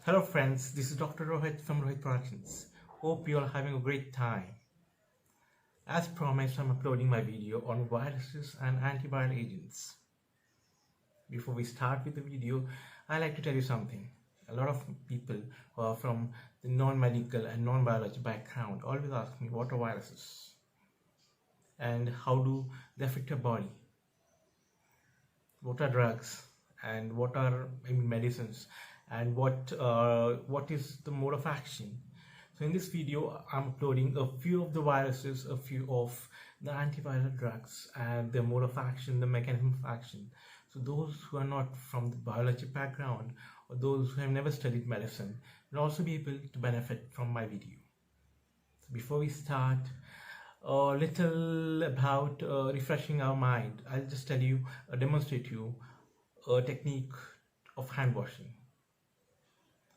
Hello friends, this is Dr. Rohit from Rohit Productions. Hope you are having a great time. As promised, I'm uploading my video on viruses and antiviral agents. Before we start with the video, I'd like to tell you something. A lot of people who are from the non-medical and non-biology background always ask me what are viruses and how do they affect your body, what are drugs and what are medicines, and what is the mode of action. So in this video, I'm uploading a few of the viruses, a few of the antiviral drugs and their mode of action, the mechanism of action. So those who are not from the biology background or those who have never studied medicine will also be able to benefit from my video. So before we start, a little about refreshing our mind. I'll just tell you, demonstrate you a technique of hand washing.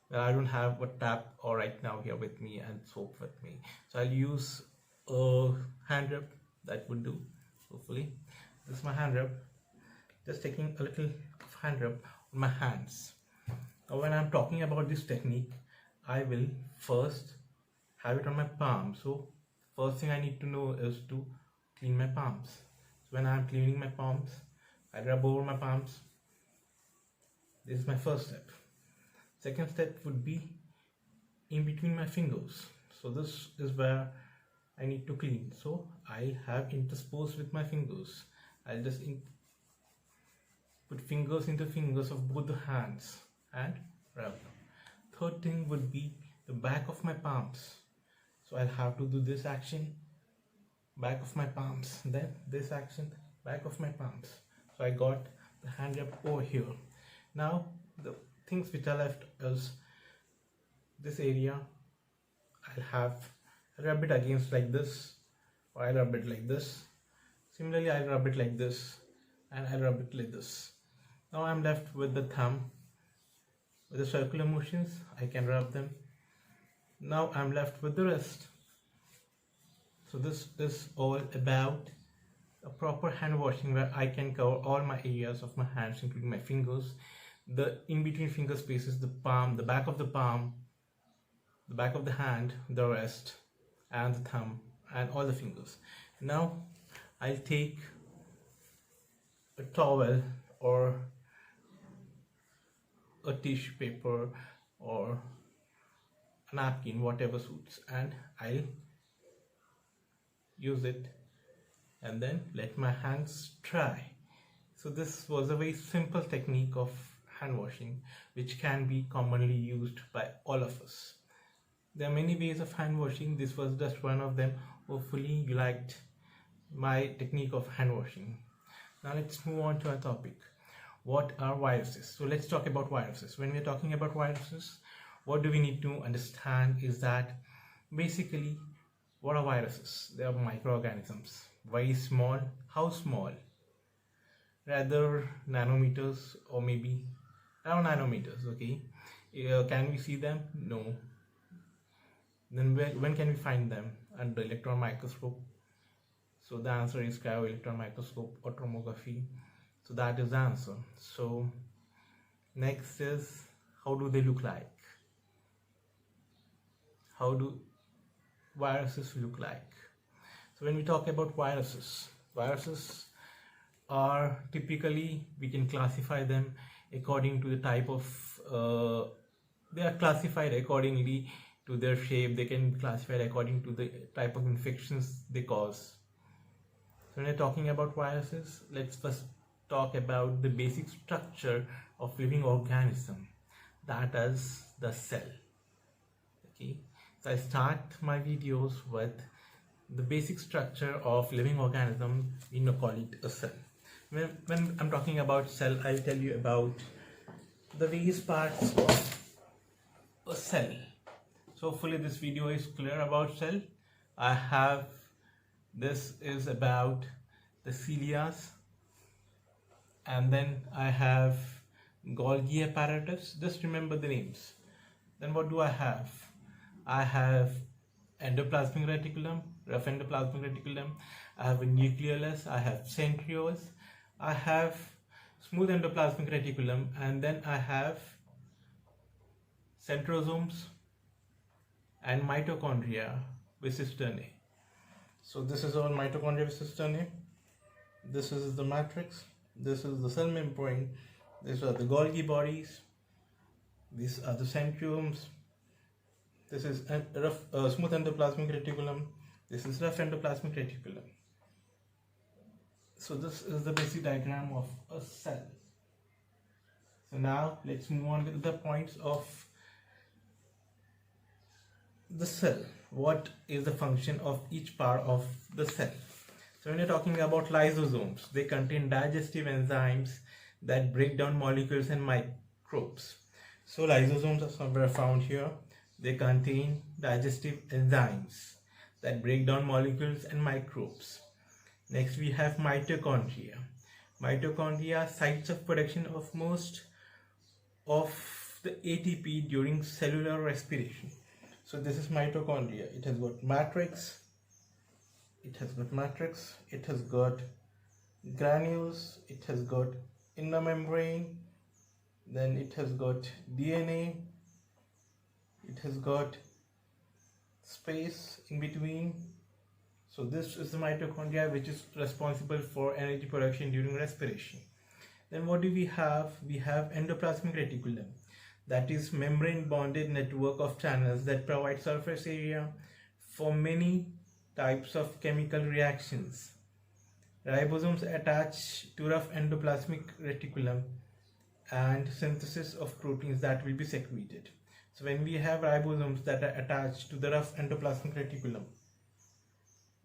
Well, I don't have a tap or right now here with me and soap with me, so I'll use a hand rub. That would do, hopefully. This is my hand rub. Just taking a little of hand rub on my hands. Now when I'm talking about this technique, I will first have it on my palm. So first thing I need to know is to clean my palms. So when I'm cleaning my palms, I rub over my palms. This is my first step. Second step would be in between my fingers. So this is where I need to clean. So I have interspersed with my fingers. I'll just put fingers into fingers of both the hands and rub them. Third thing would be the back of my palms. So I'll have to do this action, back of my palms, then this action, back of my palms. So I got the hand rub over here. Now the things which are left is this area. I'll rub it against like this, or I'll rub it like this. Similarly, I'll rub it like this, and I'll rub it like this. Now I'm left with the thumb. With the circular motions, I can rub them. Now I'm left with the wrist. So this is all about a proper hand washing where I can cover all my areas of my hands, including my fingers, the in-between finger spaces, the palm, the back of the palm, the back of the hand, the wrist, and the thumb, and all the fingers. Now I'll take a towel or a tissue paper or a napkin, whatever suits, and I'll use it and then let my hands dry. So this was a very simple technique of hand washing which can be commonly used by all of us. There are many ways of hand washing. This was just one of them. Hopefully you liked my technique of hand washing. Now let's move on to our topic. What are viruses? So let's talk about viruses. When we're talking about viruses, what do we need to understand is that basically what are viruses? They are microorganisms, very small. How small? Rather nanometers, or maybe around nanometers. Okay, can we see them? No. Then when can we find them? Under electron microscope. So the answer is cryo-electron microscope or tomography. So that is the answer. So next is, how do they look like? How do viruses look like? So when we talk about viruses are typically, we can classify them according to the type of they are classified accordingly to their shape. They can be classified according to the type of infections they cause. So when we're talking about viruses, let's first talk about the basic structure of living organism, that is the cell. Okay, so I start my videos with the basic structure of living organism. We call it a cell. When I'm talking about cell, I'll tell you about the various parts of a cell. So hopefully this video is clear about cell. This is about the cilias, and then I have Golgi apparatus. Just remember the names. Then what do I have? I have endoplasmic reticulum, rough endoplasmic reticulum. I have a nucleolus. I have centrioles. I have smooth endoplasmic reticulum, and then I have centrosomes, and mitochondria with cisternae. So this is all mitochondria with cisternae. This is the matrix. This is the cell membrane. These are the Golgi bodies. These are the centriomes. This is a rough, smooth endoplasmic reticulum. This is rough endoplasmic reticulum. So this is the basic diagram of a cell. So now let's move on with the points of the cell. What is the function of each part of the cell? So when you're talking about lysosomes, they contain digestive enzymes that break down molecules and microbes. So lysosomes are somewhere found here. They contain digestive enzymes that break down molecules and microbes. Next we have mitochondria. Mitochondria, sites of production of most of the ATP during cellular respiration. So this is mitochondria. It has got matrix, it has got granules, it has got inner membrane, then it has got DNA, it has got space in between. So this is the mitochondria, which is responsible for energy production during respiration. Then what do we have? We have endoplasmic reticulum, that is membrane bonded network of channels that provide surface area for many types of chemical reactions. Ribosomes attach to rough endoplasmic reticulum and synthesis of proteins that will be secreted. So when we have ribosomes that are attached to the rough endoplasmic reticulum,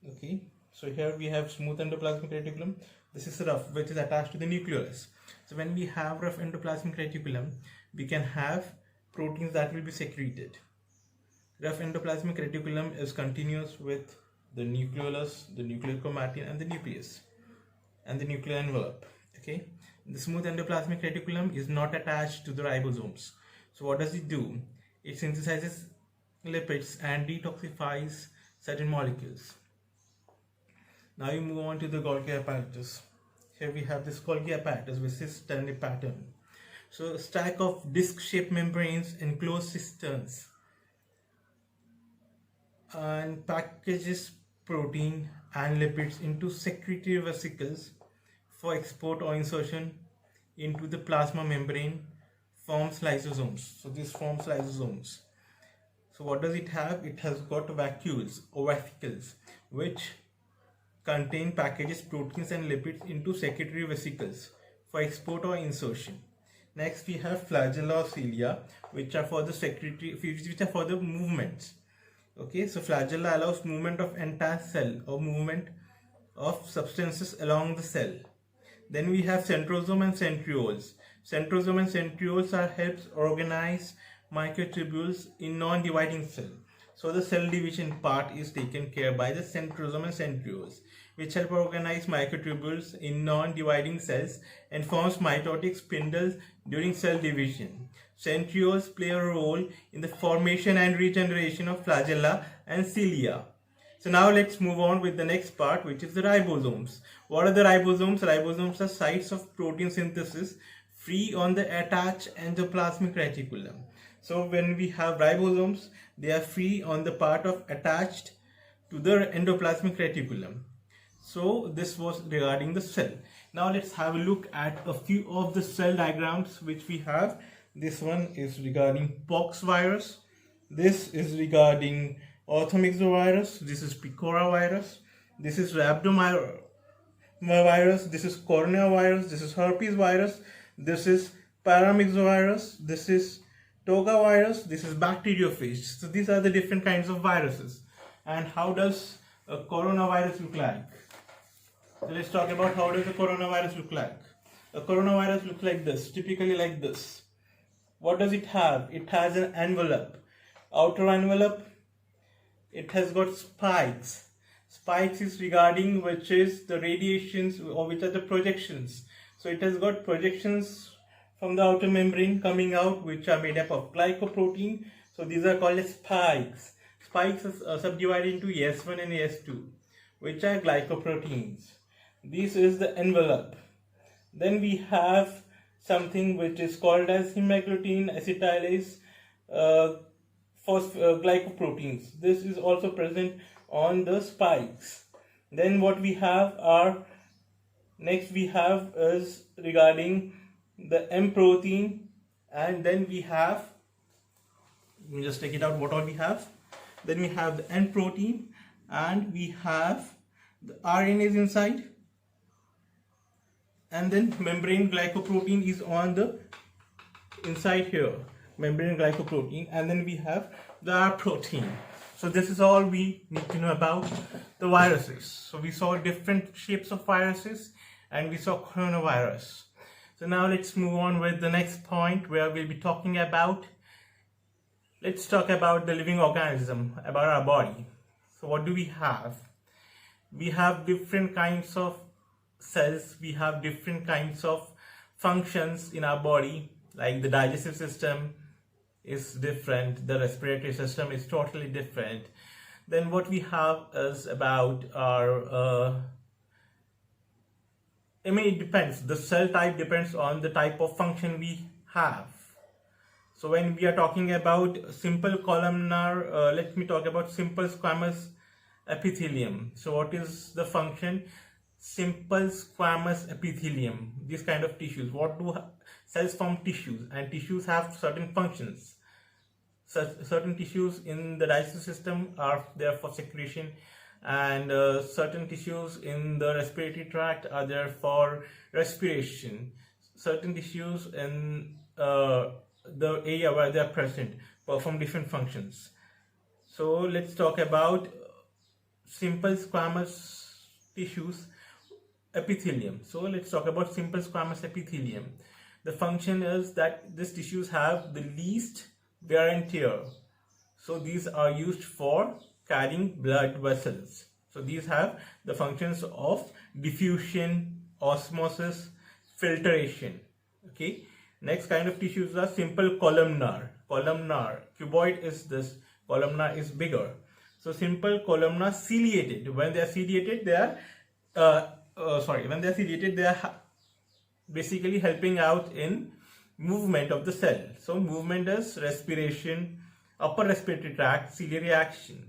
okay, so here we have smooth endoplasmic reticulum. This is rough, which is attached to the nucleus. So when we have rough endoplasmic reticulum, we can have proteins that will be secreted. Rough endoplasmic reticulum is continuous with the nucleolus, the nuclear chromatin, and the nucleus, and the nuclear envelope. Okay, the smooth endoplasmic reticulum is not attached to the ribosomes. So what does it do? It synthesizes lipids and detoxifies certain molecules. Now you move on to the Golgi apparatus. Here we have this Golgi apparatus with cisternae pattern. So a stack of disc-shaped membranes enclose cisterns and packages protein and lipids into secretory vesicles for export or insertion into the plasma membrane, forms lysosomes. So this forms lysosomes. So what does it have? It has got vacuoles or vesicles which contain packages proteins and lipids into secretory vesicles for export or insertion. Next we have flagella or cilia, which are for the secretory, which are for the movements. Okay, so flagella allows movement of entire cell or movement of substances along the cell. Then we have centrosome and centrioles. Centrosome and centrioles are helps organize microtubules in non-dividing cell. So the cell division part is taken care by the centrosome and centrioles, which help organize microtubules in non-dividing cells and forms mitotic spindles during cell division. Centrioles play a role in the formation and regeneration of flagella and cilia. So now let's move on with the next part, which is the ribosomes. What are the ribosomes? Ribosomes are sites of protein synthesis free on the attached endoplasmic reticulum. So when we have ribosomes, they are free on the part of attached to the endoplasmic reticulum. So this was regarding the cell. Now let's have a look at a few of the cell diagrams which we have. This one is regarding pox virus. This is regarding orthomyxovirus. This is picora virus. This is rhabdovirus. This is coronavirus. This is herpes virus. This is paramyxovirus. This is toga virus. This is bacteriophage. So these are the different kinds of viruses. And how does a coronavirus look like? So let's talk about how does a coronavirus look like. A coronavirus looks like this, typically like this. What does it have? It has an envelope. Outer envelope, it has got spikes. Spikes is regarding which is the radiations or which are the projections. So it has got projections from the outer membrane coming out, which are made up of glycoprotein. So these are called as spikes. Spikes are subdivided into S1 and S2, which are glycoproteins. This is the envelope. Then we have something which is called as hemagglutinin acetylase uh, glycoproteins. This is also present on the spikes. Then what we have are, next we have is regarding the M protein, and then we have, let me just take it out, what all we have. Then we have the N protein, and we have the RNAs inside, and then membrane glycoprotein is on the inside here, membrane glycoprotein, and then we have the R protein. So this is all we need to know about the viruses. So we saw different shapes of viruses, and we saw coronavirus. So now let's move on with the next point, where we'll be talking about, let's talk about the living organism, about our body. So what do we have? We have different kinds of cells, we have different kinds of functions in our body, like the digestive system is different, the respiratory system is totally different. Then what we have is about our it depends, the cell type depends on the type of function we have. So when we are talking about simple columnar, let me talk about simple squamous epithelium. So what is the function? Simple squamous epithelium, these kind of tissues. What do cells form? Tissues, and tissues have certain functions. Certain tissues in the digestive system are there for secretion, and certain tissues in the respiratory tract are there for respiration. Certain tissues in the area where they are present perform different functions. So let's talk about simple squamous tissues, epithelium. So let's talk about simple squamous epithelium. The function is that these tissues have the least wear and tear. So these are used for carrying blood vessels. So these have the functions of diffusion, osmosis, filtration. Okay. Next kind of tissues are simple columnar. Columnar, cuboid is this, columnar is bigger. So simple columnar ciliated. When they are ciliated, they are when they are ciliated, they are basically helping out in movement of the cell. So movement is respiration, upper respiratory tract, ciliary action.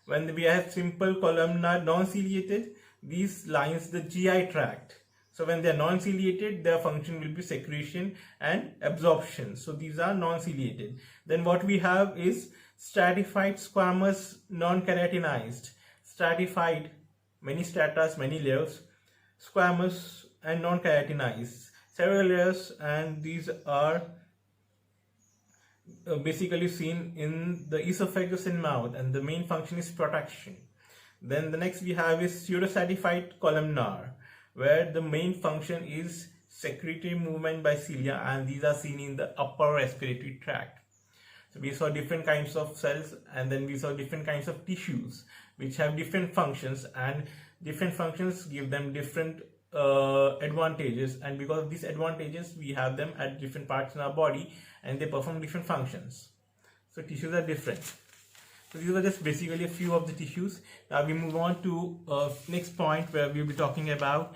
When we have simple columnar non-ciliated, these lines the GI tract. So when they are non-ciliated, their function will be secretion and absorption. So these are non-ciliated. Then what we have is stratified squamous non-keratinized. Stratified, many stratas, many layers, squamous and non-keratinized, several layers, and these are basically seen in the esophagus and mouth, and the main function is protection. Then the next we have is pseudostratified columnar, where the main function is secretory movement by cilia, and these are seen in the upper respiratory tract. So we saw different kinds of cells, and then we saw different kinds of tissues which have different functions, and different functions give them different advantages, and because of these advantages we have them at different parts in our body, and they perform different functions. So tissues are different. So these were just basically a few of the tissues. Now we move on to next point, where we'll be talking about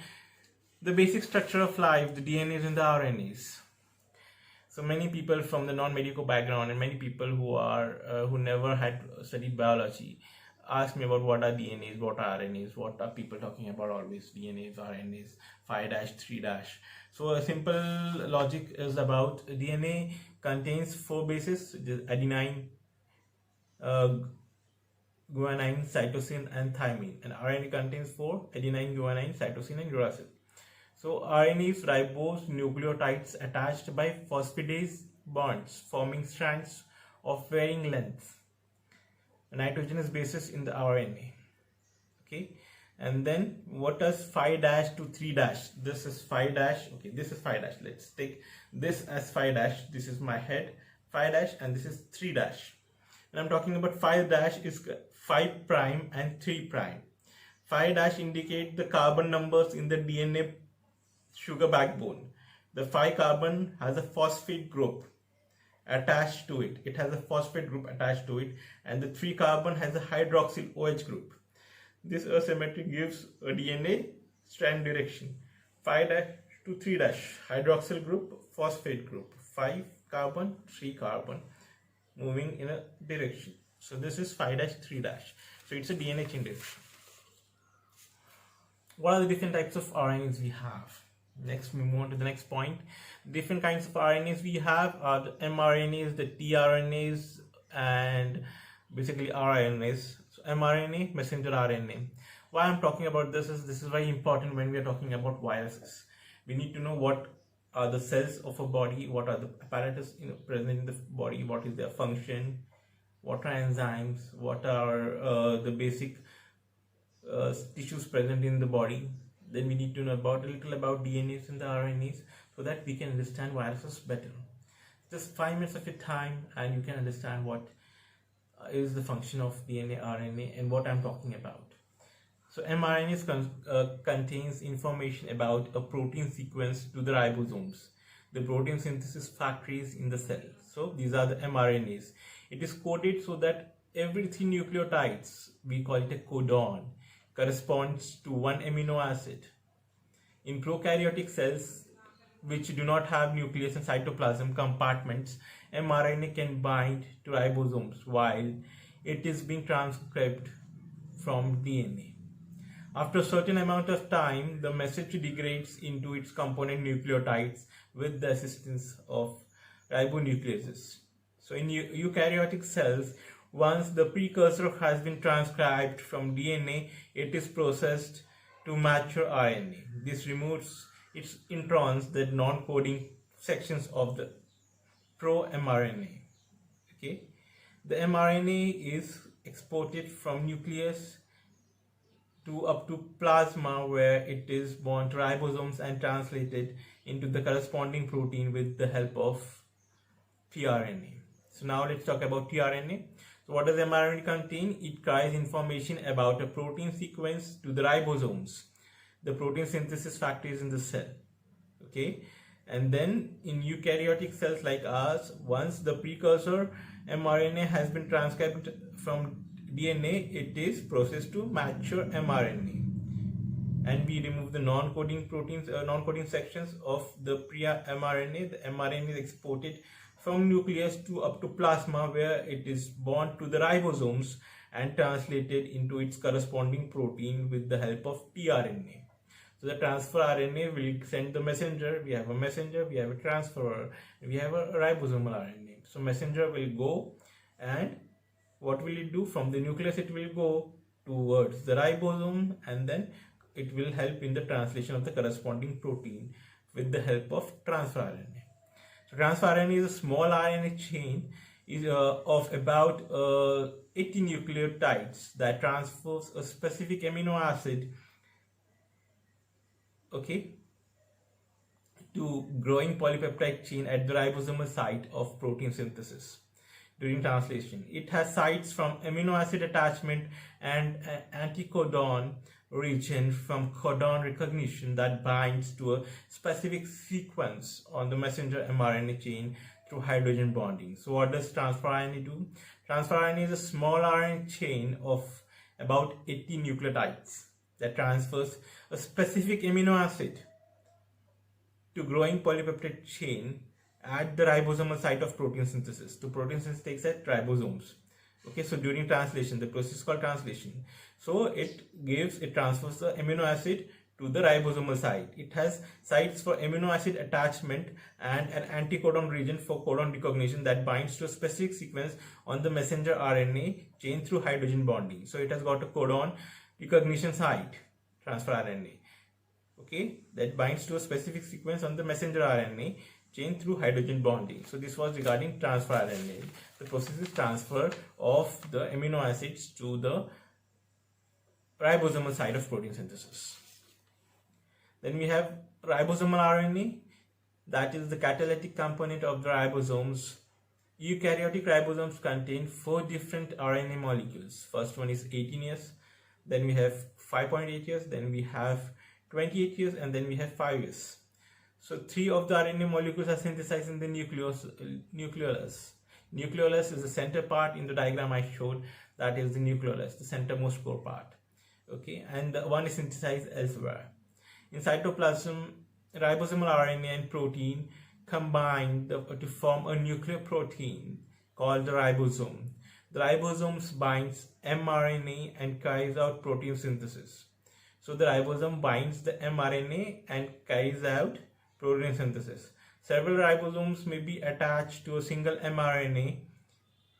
the basic structure of life, the DNAs and the RNAs. So many people from the non-medical background, and many people who never had studied biology, ask me about what are DNAs, what are RNAs, what are people talking about always, DNAs, RNAs, 5' 3'. So a simple logic is about DNA contains 4 bases, adenine, guanine, cytosine and thymine, and RNA contains 4, adenine, guanine, cytosine and uracil. So RNA is ribose nucleotides attached by phosphatase bonds forming strands of varying length. A nitrogenous basis in the RNA. Okay, and then what does 5' to 3'? This is 5'. Okay, this is 5'. Let's take this as 5'. This is my head, 5' and this is 3'. And I'm talking about 5' is 5' and 3'. 5' indicate the carbon numbers in the DNA sugar backbone. The 5 carbon has a phosphate group attached to it. It has a phosphate group attached to it, and the 3 carbon has a hydroxyl OH group. This asymmetry gives a DNA strand direction. 5' to 3', hydroxyl group, phosphate group, 5 carbon, 3 carbon, moving in a direction. So this is 5 dash 3 dash. So it's a DNA chain direction. What are the different types of RNAs we have? Next, we move on to the next point. Different kinds of RNAs we have are the mRNAs, the tRNAs, and basically RNAs. So mRNA, messenger RNA. Why I'm talking about this is very important when we are talking about viruses. We need to know what are the cells of a body, what are the apparatus present in the body, what is their function, what are enzymes, what are the basic tissues present in the body. Then we need to know about a little about DNAs and the RNAs so that we can understand viruses better. Just 5 minutes of your time and you can understand what is the function of DNA, RNA, and what I'm talking about. So mRNA contains information about a protein sequence to the ribosomes, the protein synthesis factories in the cell. So these are the mRNAs. It is coded so that every 3 nucleotides, we call it a codon, corresponds to one amino acid. In prokaryotic cells, which do not have nucleus and cytoplasm compartments, mRNA can bind to ribosomes while it is being transcribed from DNA. After a certain amount of time, the message degrades into its component nucleotides with the assistance of ribonucleases. So in eukaryotic cells, once the precursor has been transcribed from DNA, it is processed to mature RNA. This removes its introns, the non-coding sections of the pro-mRNA. Okay, the mRNA is exported from nucleus to up to plasma, where it is bound to ribosomes and translated into the corresponding protein with the help of tRNA. So now let's talk about tRNA. So what does mRNA contain? It carries information about a protein sequence to the ribosomes, the protein synthesis factories in the cell. Okay, and then in eukaryotic cells like ours, once the precursor mRNA has been transcribed from DNA, it is processed to mature mRNA, and we remove the non-coding proteins, non-coding sections of the pre-mRNA. The mRNA is exported from nucleus to up to plasma, where it is bound to the ribosomes and translated into its corresponding protein with the help of tRNA. So the transfer RNA will send the messenger. We have a messenger, we have a transfer, we have a ribosomal RNA. So messenger will go, and what will it do? From the nucleus it will go towards the ribosome, and then it will help in the translation of the corresponding protein with the help of transfer RNA. So transfer RNA is a small RNA chain of about 80 nucleotides that transfers a specific amino acid, okay, to growing polypeptide chain at the ribosomal site of protein synthesis. During translation, it has sites from amino acid attachment and anticodon region from codon recognition that binds to a specific sequence on the messenger mRNA chain through hydrogen bonding. So what does transfer RNA do? Transfer RNA is a small RNA chain of about 80 nucleotides that transfers a specific amino acid to growing polypeptide chain at the ribosomal site of protein synthesis. The protein synthesis takes at ribosomes. Okay, so during translation, the process is called translation. So it transfers the amino acid to the ribosomal site. It has sites for amino acid attachment and an anticodon region for codon recognition that binds to a specific sequence on the messenger RNA chain through hydrogen bonding. So it has got a codon recognition site, transfer RNA, okay, that binds to a specific sequence on the messenger RNA chain through hydrogen bonding. So this was regarding transfer RNA. The process is transfer of the amino acids to the ribosomal site of protein synthesis. Then we have ribosomal RNA, that is the catalytic component of the ribosomes. Eukaryotic ribosomes contain 4 different RNA molecules. First one is 18 years, then we have 5.8 years, then we have 28 years, and then we have 5 years. So 3 of the RNA molecules are synthesized in the nucleolus. Nucleolus is the center part in the diagram I showed, that is the nucleolus, the centermost core part. Okay, and the one is synthesized elsewhere. In cytoplasm, ribosomal RNA and protein combine to form a nucleoprotein called the ribosome. The ribosome binds mRNA and carries out protein synthesis. So the ribosome binds the mRNA and carries out protein synthesis. Several ribosomes may be attached to a single mRNA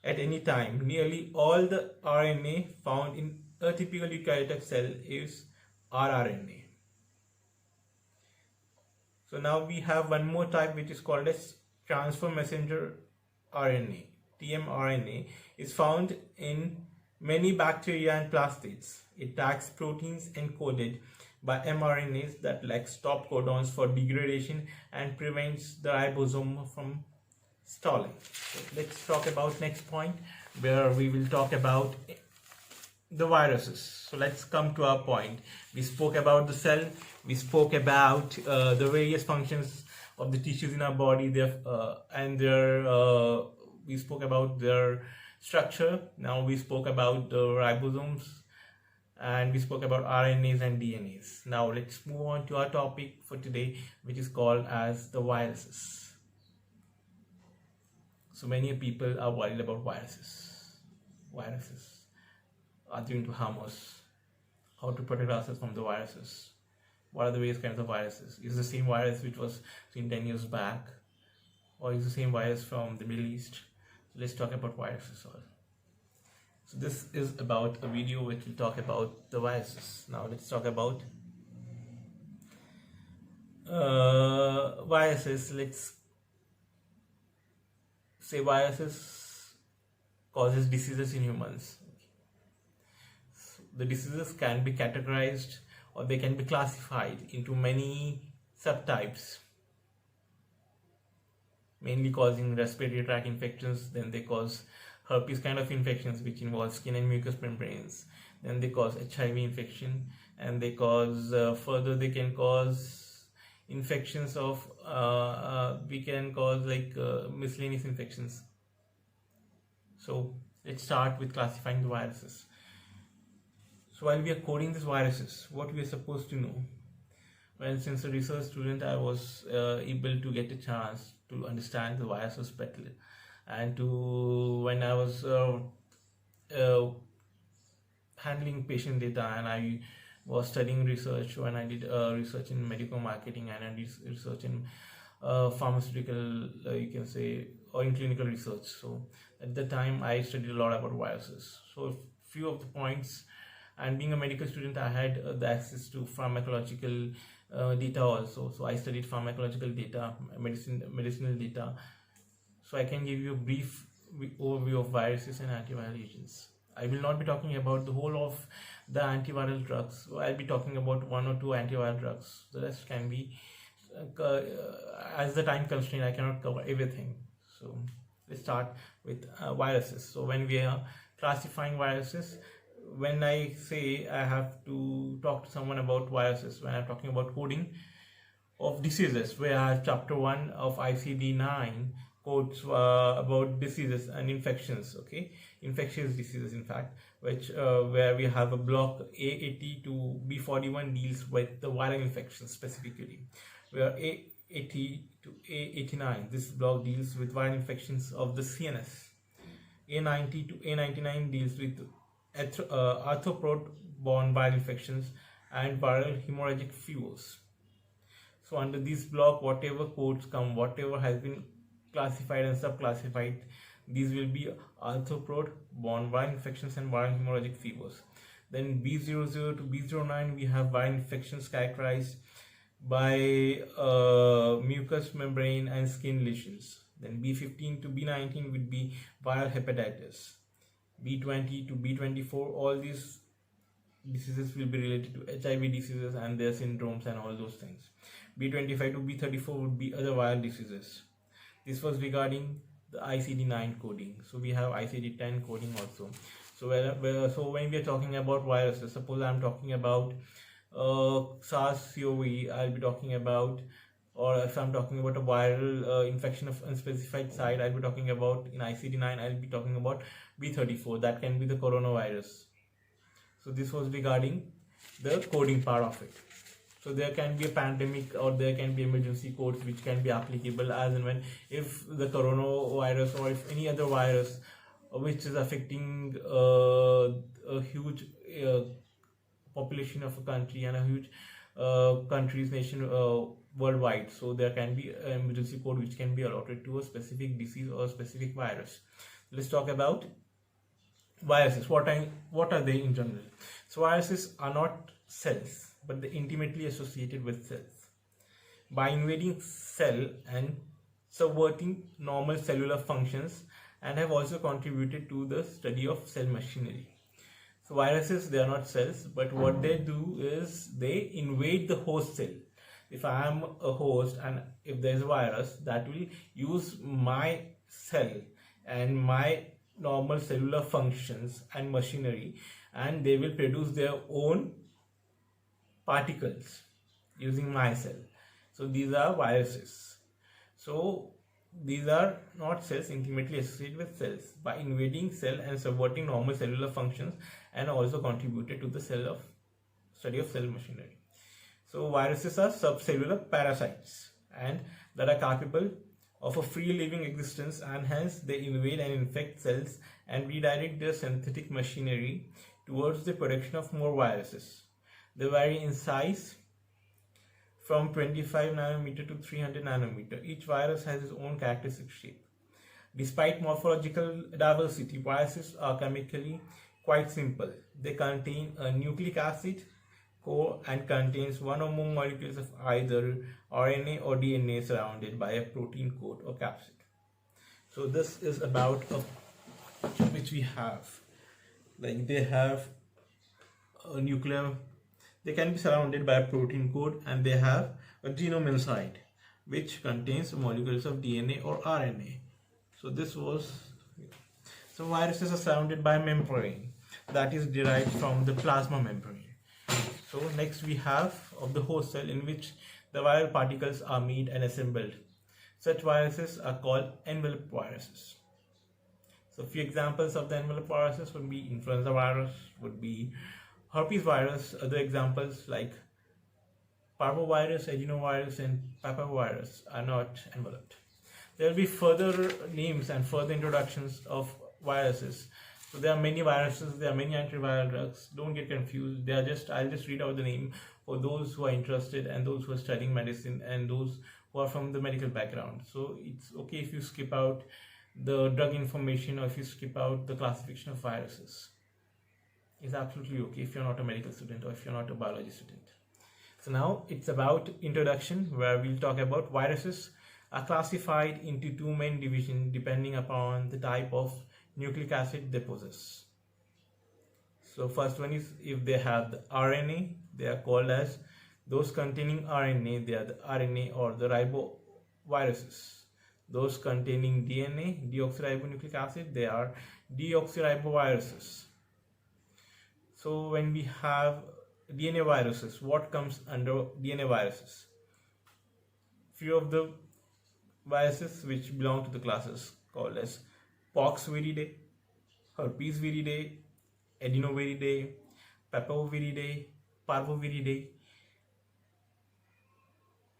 at any time. Nearly all the RNA found in a typical eukaryotic cell is rRNA. So now we have one more type which is called as transfer messenger RNA. tmRNA is found in many bacteria and plastids. It tags proteins encoded by mRNAs that lack stop codons for degradation and prevents the ribosome from stalling. So let's talk about next point, where we will talk about the viruses. So let's come to our point. We spoke about the cell, we spoke about the various functions of the tissues in our body, we spoke about their structure. Now we spoke about the ribosomes, and we spoke about RNAs and DNAs. Now let's move on to our topic for today, which is called as the viruses. So many people are worried about viruses. Viruses are going to harm us. How to protect ourselves from the viruses? What are the various kinds of viruses? Is the same virus which was seen 10 years back, or is the same virus from the Middle East? So let's talk about viruses all. So this is about a video which will talk about the viruses. Now let's talk about viruses. Let's say viruses causes diseases in humans. So the diseases can be categorized, or they can be classified into many subtypes, mainly causing respiratory tract infections. Then they cause herpes kind of infections, which involve skin and mucous membranes. Then they cause HIV infection, and they cause further they can cause infections of we can cause like miscellaneous infections. So let's start with classifying the viruses. So while we are coding these viruses, what we are supposed to know? Well, since a research student, I was able to get a chance to understand the viruses better, and when I was handling patient data, and I was studying research when I did research in medical marketing, and I did research in pharmaceutical, you can say, or in clinical research. So at the time I studied a lot about viruses. So few of the points, and being a medical student, I had the access to pharmacological data also. So I studied pharmacological data, medicinal data. So I can give you a brief overview of viruses and antiviral agents. I will not be talking about the whole of the antiviral drugs. I'll be talking about one or two antiviral drugs. The rest can be, as the time constraint, I cannot cover everything. So let's start with viruses. So when we are classifying viruses, when I say I have to talk to someone about viruses, when I'm talking about coding of diseases, where I have chapter 1 of ICD-9 codes about diseases and infections, okay, infectious diseases in fact, which where we have a block A80 to B41 deals with the viral infections specifically, where A80 to A89, this block deals with viral infections of the CNS. A90 to A99 deals with arthropod-borne viral infections and viral hemorrhagic fevers. So under this block, whatever codes come, whatever has been classified and subclassified, these will be arthropod-borne viral infections and viral hemorrhagic fevers. Then B00 to B09, we have viral infections characterized by mucous membrane and skin lesions. Then B15 to B19 would be viral hepatitis. B20 to B24, all these diseases will be related to HIV diseases and their syndromes and all those things. B25 to B34 would be other viral diseases. This was regarding the ICD-9 coding. So we have ICD-10 coding also. So when we are talking about viruses, suppose I'm talking about SARS-CoV, I'll be talking about, or if I'm talking about a viral infection of unspecified site, I'll be talking about, in ICD-9, I'll be talking about B34, that can be the coronavirus. So this was regarding the coding part of it. So there can be a pandemic, or there can be emergency codes which can be applicable as and when, if the coronavirus or if any other virus which is affecting a huge population of a country and a huge country's nation worldwide. So there can be an emergency code which can be allotted to a specific disease or a specific virus. Let's talk about viruses. What are they in general? So viruses are not cells, but they're intimately associated with cells. By invading cell and subverting normal cellular functions, and have also contributed to the study of cell machinery. So viruses, they are not cells, but what they do is they invade the host cell. If I am a host and if there is a virus, that will use my cell and my normal cellular functions and machinery, and they will produce their own particles using my cell. So these are viruses. So these are not cells, intimately associated with cells, by invading cell and subverting normal cellular functions, and also contributed to the study of cell machinery. So viruses are subcellular parasites and that are capable of a free living existence, and hence they invade and infect cells and redirect their synthetic machinery towards the production of more viruses. They vary in size from 25 nanometer to 300 nanometer. Each virus has its own characteristic shape. Despite morphological diversity, viruses are chemically quite simple. They contain a nucleic acid core and contains one or more molecules of either RNA or DNA surrounded by a protein coat or capsid. So this is about which we have. Like they have a nuclear, they can be surrounded by a protein coat, and they have a genome inside which contains molecules of DNA or RNA. So so viruses are surrounded by a membrane that is derived from the plasma membrane. So next we have of the host cell, in which the viral particles are made and assembled. Such viruses are called envelope viruses. So a few examples of the envelope viruses would be influenza virus, would be herpes virus. Other examples like parvovirus, adenovirus, and papavirus are not enveloped. There will be further names and further introductions of viruses. So there are many viruses, there are many antiviral drugs. Don't get confused. I'll just read out the name for those who are interested and those who are studying medicine and those who are from the medical background. So it's okay if you skip out the drug information, or if you skip out the classification of viruses. It's absolutely okay if you're not a medical student or if you're not a biology student. So now it's about introduction, where we'll talk about viruses are classified into two main divisions depending upon the type of nucleic acid they possess. So first one is, if they have the RNA, they are called as those containing RNA, they are the RNA or the riboviruses. Those containing DNA, deoxyribonucleic acid, they are deoxyriboviruses. So when we have DNA viruses, what comes under DNA viruses? Few of the viruses which belong to the classes called as poxviridae, herpes viridae, adenoviridae, papavirinae, parvoviridae,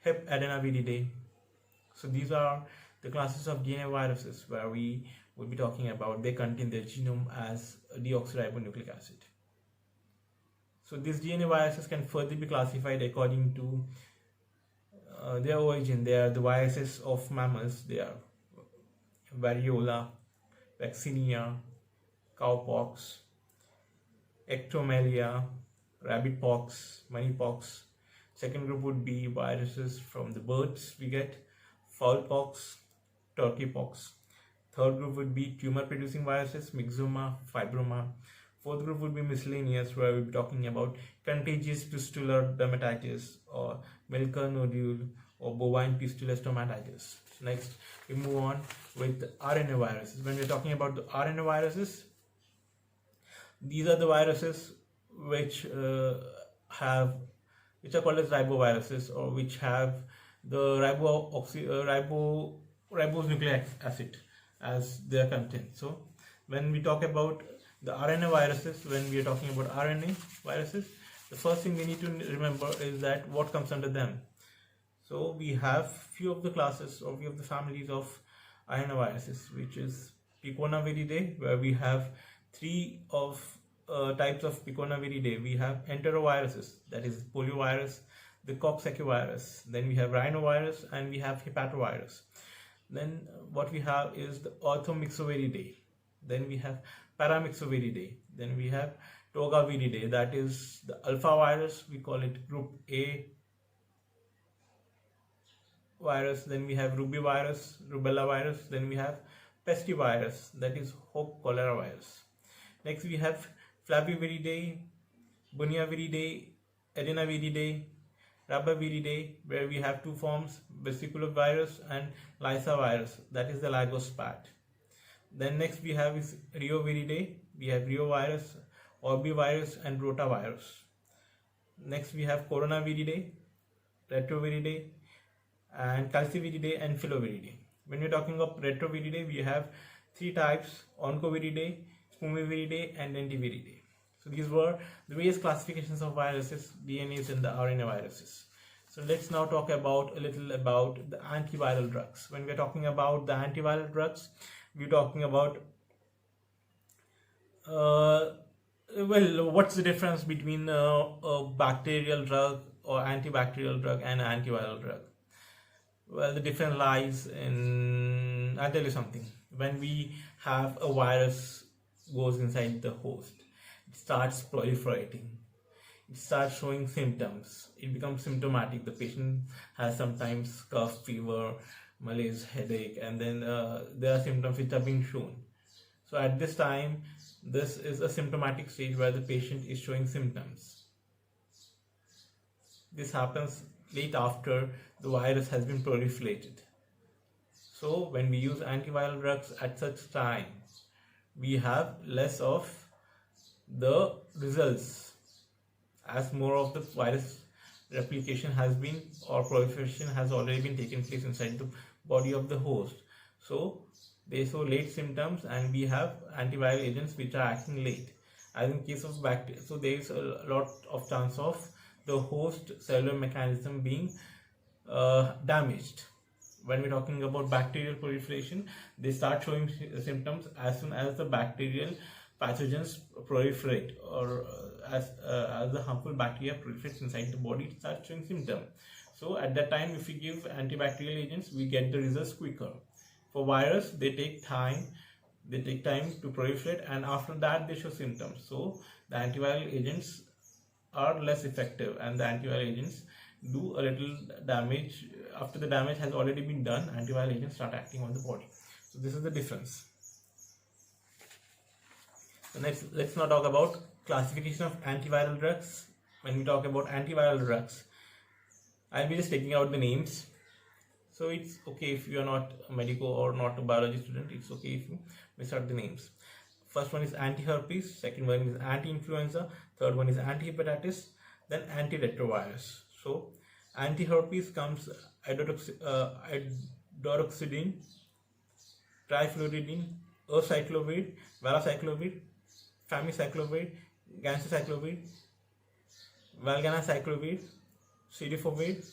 hep adenaviridae. So these are the classes of DNA viruses where we will be talking about. They contain their genome as a deoxyribonucleic acid. So these DNA viruses can further be classified according to their origin. They are the viruses of mammals. They are variola, vaccinia, cowpox, ectomelia, rabbit pox, moneypox. Second group would be viruses from the birds we get, fowlpox, turkey pox. Third group would be tumor producing viruses, myxoma, fibroma. Fourth group would be miscellaneous, where we'll be talking about contagious pustular dermatitis or Milker nodule or bovine pustular stomatitis. Next, we move on with RNA viruses. When we're talking about the RNA viruses, these are the viruses which are called as riboviruses, or which have the ribose nucleic acid as their content. So when we talk about the RNA viruses, when we are talking about RNA viruses, The first thing we need to remember is that what comes under them. So we have few of the classes or few of the families of rhinoviruses, which is Picornaviridae, where we have three of types of Picornaviridae. We have enteroviruses, that is poliovirus, the coccidiovirus, then we have rhinovirus, and we have hepatovirus. Then what we have is the orthomyxoviridae. Then we have paramyxoviridae. Then we have togaviridae, that is the alpha virus, we call it group A virus. Then we have rubevirus, rubella virus. Then we have pestivirus, that is Hope cholera virus. Next we have flaviviridae, buniaviridae, adenaviridae, rabaviridae, where we have two forms, vesiculovirus and lysavirus, that is the Lagos spat. Then next we have is Rioviridae, we have Riovirus, Orbivirus and Rotavirus. Next we have Coronaviridae, Retroviridae and Calciviridae and Filoviridae. When we're talking of Retroviridae, we have three types, Oncoviridae, Spumiviridae and Dentiviridae. So these were the various classifications of viruses, DNAs and the RNA viruses. So let's now talk about a little about the antiviral drugs. When we're talking about the antiviral drugs, we're talking about well, what's the difference between a bacterial drug or antibacterial drug and an antiviral drug? Well, the difference lies in, I'll tell you something. When we have a virus goes inside the host, it starts proliferating, it starts showing symptoms, it becomes symptomatic. The patient has sometimes cough, fever, malaise, headache, and then there are symptoms which are being shown. So at this time, this is a symptomatic stage where the patient is showing symptoms. This happens late after the virus has been proliferated. So when we use antiviral drugs at such time, we have less of the results, as more of the virus replication has been or proliferation has already been taken place inside the body of the host. So they show late symptoms, and we have antiviral agents which are acting late, as in case of bacteria. So there is a lot of chance of the host cellular mechanism being damaged. When we're talking about bacterial proliferation, they start showing symptoms as soon as the bacterial pathogens proliferate, or as the harmful bacteria proliferates inside the body, it starts showing symptoms. So at that time, if we give antibacterial agents, we get the results quicker. For virus, they take time to proliferate, and after that they show symptoms. So the antiviral agents are less effective, and the antiviral agents do a little damage. After the damage has already been done, antiviral agents start acting on the body. So this is the difference. So let's now talk about classification of antiviral drugs. When we talk about antiviral drugs, I'll be just taking out the names. So it's okay if you are not a medical or not a biology student, it's okay if you miss out the names. First one is anti-herpes, second one is anti-influenza, third one is anti-hepatitis, then anti-retrovirus. So anti-herpes comes idoxidine, trifluridine, acyclovir, valacyclovir, famiciclovir, ganciclovir, valganciclovir, cidofovir,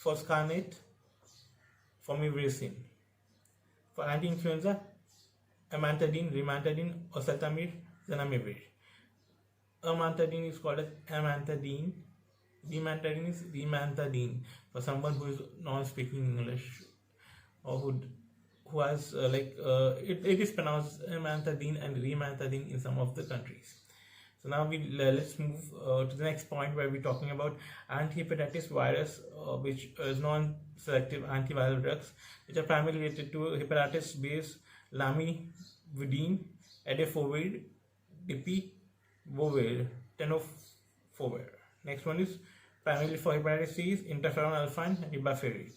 foscarnet, formiviricin. For anti-influenza, amantadine, rimantadine, oseltamivir, zanamivir. Amantadine is called as amantadine. Rimantadine is rimantadine. For someone who is non-speaking English, or who has it is pronounced amantadine and rimantadine in some of the countries. So now let's move to the next point, where we're talking about anti-hepatitis virus, which is non-selective antiviral drugs, which are primarily related to hepatitis based lamivudine, adefovir, dipivovir, tenofovir. Next one is primarily for hepatitis C, interferon alpha and ribavirin.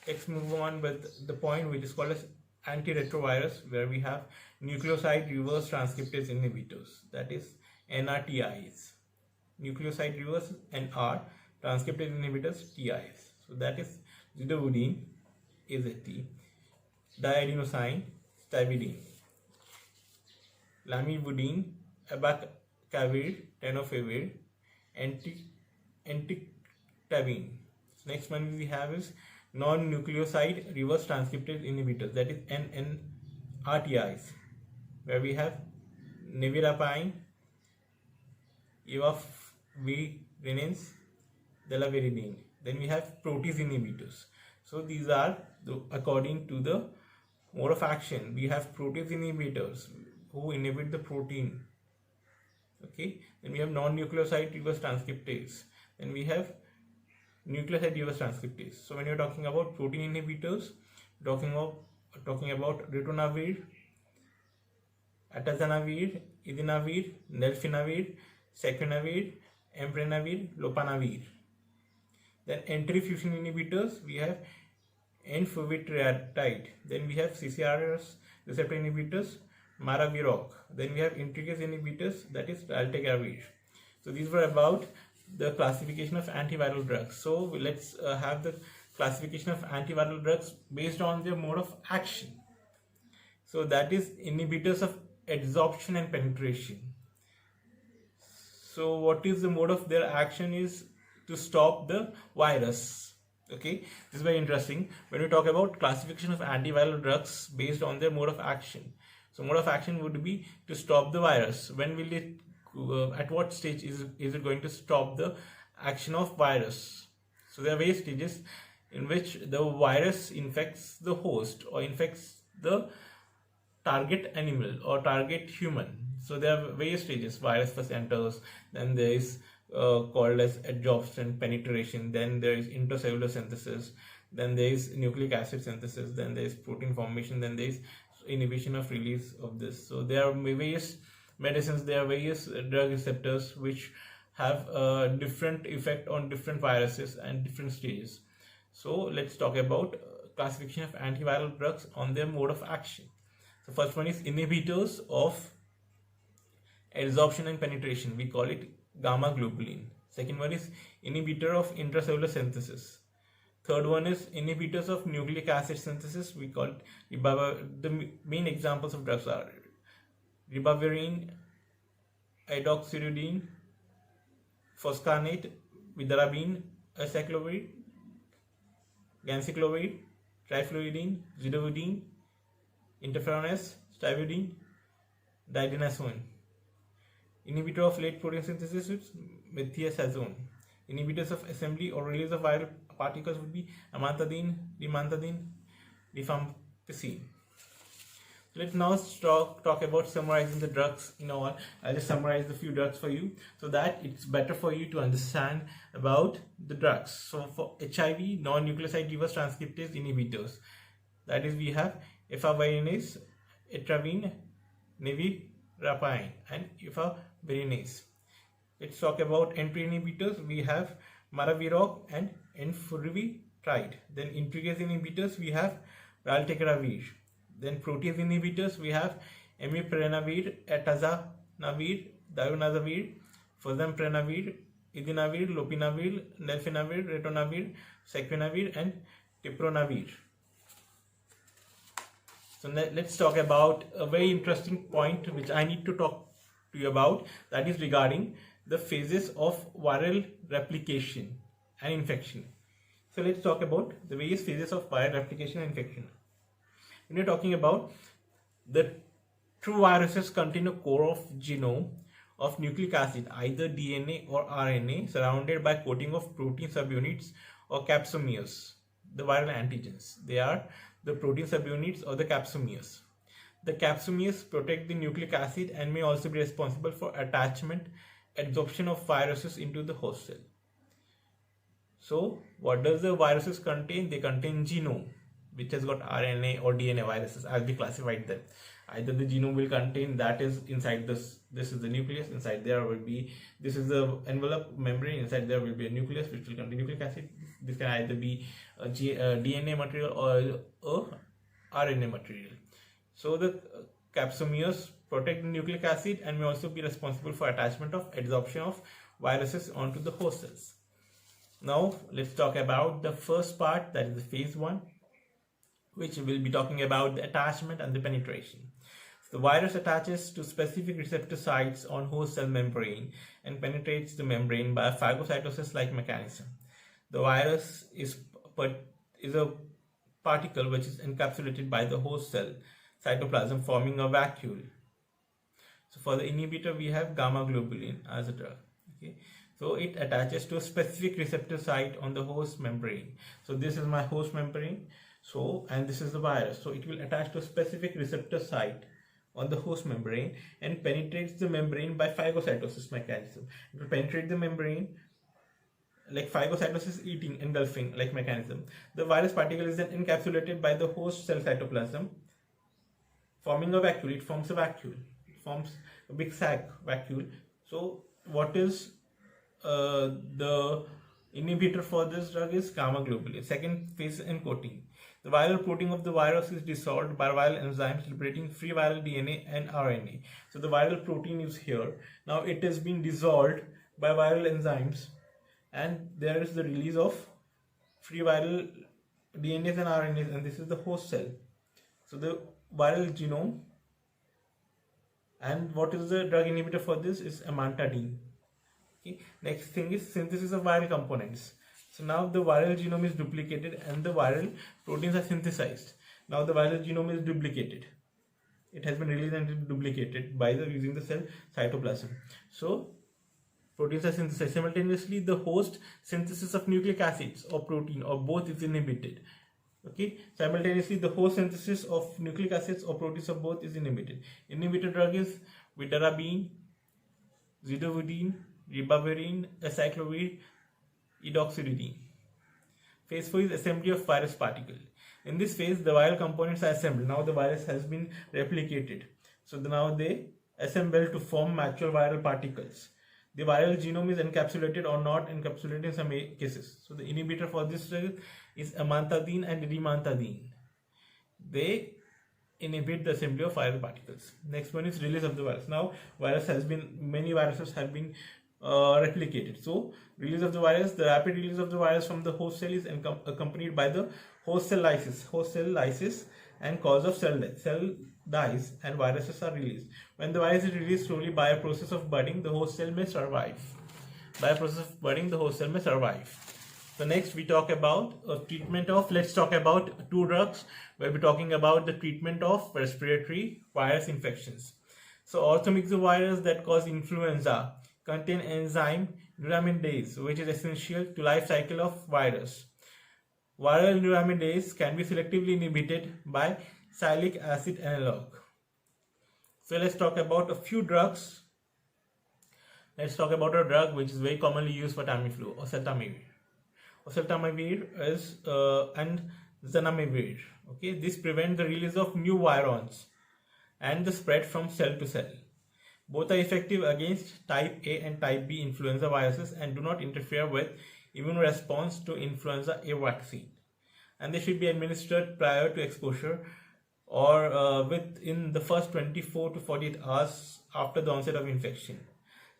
Let's move on with the point which is called as antiretrovirus, where we have nucleoside reverse transcriptase inhibitors, that is NRTIs. Nucleoside reverse NR transcriptase inhibitors TIs. So that is zidovudine, AZT, diadenosine, stibidine, lamivudine, tenofovir, antitabine. Next one we have is non-nucleoside reverse transcriptase inhibitors, that is NNRTIs, where we have nevirapine, evavirenz, delavirenine. Then we have protease inhibitors. So these are according to the mode of action. We have protease inhibitors who inhibit the protein. Okay. Then we have non-nucleoside reverse transcriptase. Then we have nucleoside reverse transcriptase. So when you're talking about protein inhibitors, talking about ritonavir, atazanavir, idinavir, nelfinavir, saquinavir, emprenavir, lopanavir. Then entry fusion inhibitors, we have enfovitriatide. Then we have CCRS receptor inhibitors, maraviroc. Then we have intricase inhibitors, that is raltegravir. So these were about the classification of antiviral drugs. So let's have the classification of antiviral drugs based on their mode of action. So that is inhibitors of adsorption and penetration. So what is the mode of their action is to stop the virus. Okay, this is very interesting when we talk about classification of antiviral drugs based on their mode of action. So mode of action would be to stop the virus. When will it at what stage is it going to stop the action of virus? So there are various stages in which the virus infects the host or infects the target animal or target human. So there are various stages. Virus first enters, then there is called as adsorption, penetration, then there is intracellular synthesis, then there is nucleic acid synthesis, then there is protein formation, then there is inhibition of release of this. So there are various medicines, there are various drug receptors which have a different effect on different viruses and different stages. So let's talk about classification of antiviral drugs on their mode of action. So first one is inhibitors of adsorption and penetration, we call it gamma globulin. Second one is inhibitor of intracellular synthesis. Third one is inhibitors of nucleic acid synthesis, we call it the main examples of drugs are ribavirin, idoxuridine, foscarnate, vidarabine, acyclovir, ganciclovir, trifluridine, zidovudine, interferon, stivudine, didinazone. Inhibitor of late protein synthesis is methiazone. Inhibitors of assembly or release of viral particles would be amantadine, rifampicin. Let's now talk about summarizing the drugs in all. I'll just summarize the few drugs for you so that it's better for you to understand about the drugs. So for HIV, non-nucleoside reverse transcriptase inhibitors, that is we have efavirenz, etravine, nevirapine and efavirenz. Let's talk about entry inhibitors. We have maraviroc and enfovitriatide. Then intricase inhibitors we have raltegravir. Then protease inhibitors we have imiprenavir, atazanavir, darunavir, fosemprenavir, idinavir, lopinavir, nelfinavir, ritonavir, saquinavir and tipronavir. So let's talk about a very interesting point which I need to talk to you about, that is regarding the phases of viral replication and infection. So let's talk about the various phases of viral replication and infection. When you're talking about the true viruses contain a core of genome of nucleic acid, either DNA or RNA, surrounded by coating of protein subunits or capsomeres, the viral antigens. They are the protein subunits or the capsomeres. The capsomeres protect the nucleic acid and may also be responsible for attachment, adsorption of viruses into the host cell. So what does the viruses contain? They contain genome, which has got RNA or DNA viruses as we classified them. Either the genome will contain, that is inside this is the nucleus, inside there will be, this is the envelope membrane, inside there will be a nucleus which will contain nucleic acid. This can either be a DNA material or a RNA material. So the capsomeres protect the nucleic acid and may also be responsible for attachment of adsorption of viruses onto the host cells. Now let's talk about the first part, that is the phase 1, which will be talking about the attachment and the penetration. The virus attaches to specific receptor sites on host cell membrane and penetrates the membrane by a phagocytosis-like mechanism. The virus is a particle which is encapsulated by the host cell cytoplasm, forming a vacuole. So for the inhibitor, we have gamma globulin as a drug. Okay, so it attaches to a specific receptor site on the host membrane. So this is my host membrane. So, and this is the virus. So it will attach to a specific receptor site on the host membrane and penetrates the membrane by phagocytosis mechanism. It will penetrate the membrane like phagocytosis eating, engulfing like mechanism. The virus particle is then encapsulated by the host cell cytoplasm, forming a vacuole. It forms a vacuole. It forms a big sac vacuole. So what is the inhibitor for this drug is gamma globulin. Second phase in coating. The viral protein of the virus is dissolved by viral enzymes liberating free viral DNA and RNA. So the viral protein is here. Now it has been dissolved by viral enzymes, and there is the release of free viral DNAs and RNAs, and this is the host cell. So the viral genome, and what is the drug inhibitor for this is amantadine. Okay. Next thing is synthesis of viral components. So now the viral genome is duplicated and the viral proteins are synthesized. Now the viral genome is duplicated. It has been released and duplicated by using the cell cytoplasm. So proteins are synthesized. Simultaneously, the host synthesis of nucleic acids or protein or both is inhibited. Okay, simultaneously the host synthesis of nucleic acids or proteins of both is inhibited. Inhibitor drug is vidarabine, zidovudine, ribavirin, acyclovir, edoxyridine. Phase 4 is assembly of virus particle. In this phase, the viral components are assembled. Now the virus has been replicated. So now they assemble to form mature viral particles. The viral genome is encapsulated or not encapsulated in some cases. So the inhibitor for this drug is amantadine and rimantadine. They inhibit the assembly of viral particles. Next one is release of the virus. Now many viruses have been replicated. So release of the virus, the rapid release of the virus from the host cell is accompanied by the host cell lysis and cause of cell death. Cell dies and viruses are released. When the virus is released slowly by a process of budding, the host cell may survive. So next we talk about let's talk about two drugs where we're talking about the treatment of respiratory virus infections. So orthomyxovirus that cause influenza contain enzyme neuraminidase, which is essential to life cycle of virus. Viral neuraminidase can be selectively inhibited by salicylic acid analog. So let's talk about a few drugs. Let's talk about a drug which is very commonly used for Tamiflu, oseltamivir. Oseltamivir is and zanamivir. Okay, this prevents the release of new virons and the spread from cell to cell. Both are effective against type A and type B influenza viruses and do not interfere with immune response to influenza A vaccine. And they should be administered prior to exposure or within the first 24 to 48 hours after the onset of infection,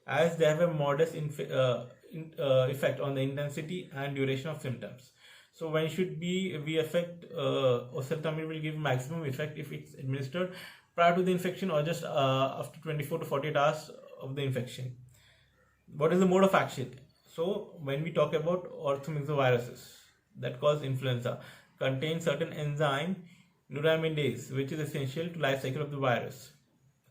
as they have a modest effect on the intensity and duration of symptoms. So when should we affect oseltamivir will give maximum effect if it's administered prior to the infection or just after 24 to 48 hours of the infection. What is the mode of action? So when we talk about orthomyxoviruses that cause influenza, contain certain enzyme neuraminidase, which is essential to life cycle of the virus.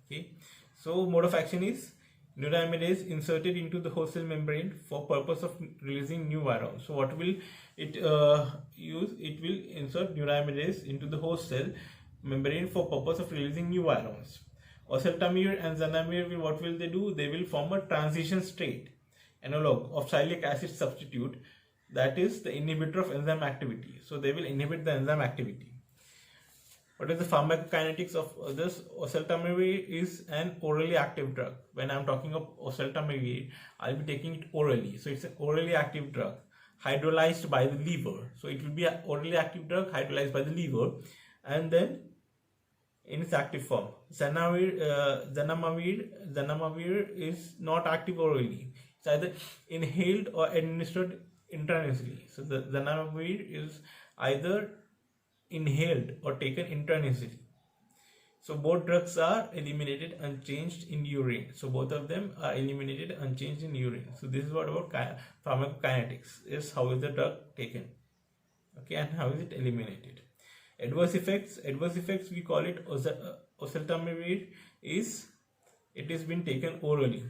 Okay, so mode of action is neuraminidase inserted into the host cell membrane for purpose of releasing new virons. So what will it use? It will insert neuraminidase into the host cell membrane for purpose of releasing new virons. Oseltamivir and zanamivir, what will they do? They will form a transition state analog of salicylic acid substitute, that is the inhibitor of enzyme activity. So they will inhibit the enzyme activity. What is the pharmacokinetics of this? Oseltamivir is an orally active drug. When I am talking of oseltamivir, I will be taking it orally. So it's an orally active drug hydrolyzed by the liver. So it will be an orally active drug hydrolyzed by the liver and then in its active form. Zanamivir is not active orally. It's either inhaled or administered intravenously. So the zanamivir is either inhaled or taken intravenously. So both drugs are eliminated unchanged in urine. So both of them are eliminated unchanged in urine. So this is what about pharmacokinetics, is how is the drug taken, okay, and how is it eliminated. Adverse effects we call it oseltamivir, is it has been taken orally,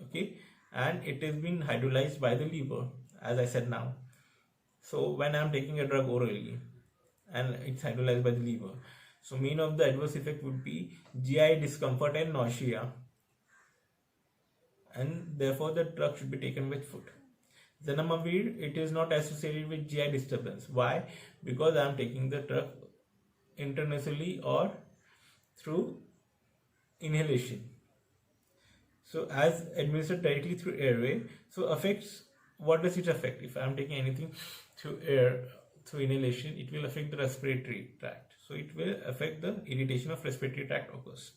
okay, and it has been hydrolyzed by the liver, as I said now. So when I am taking a drug orally and it's hydrolyzed by the liver, so main of the adverse effect would be GI discomfort and nausea, and therefore the drug should be taken with food. Zanamivir, it is not associated with GI disturbance. Why? Because I am taking the drug intranasally or through inhalation. So as administered directly through airway, so affects, what does it affect? If I am taking anything through air, through inhalation, it will affect the respiratory tract. So it will affect the irritation of respiratory tract occurs.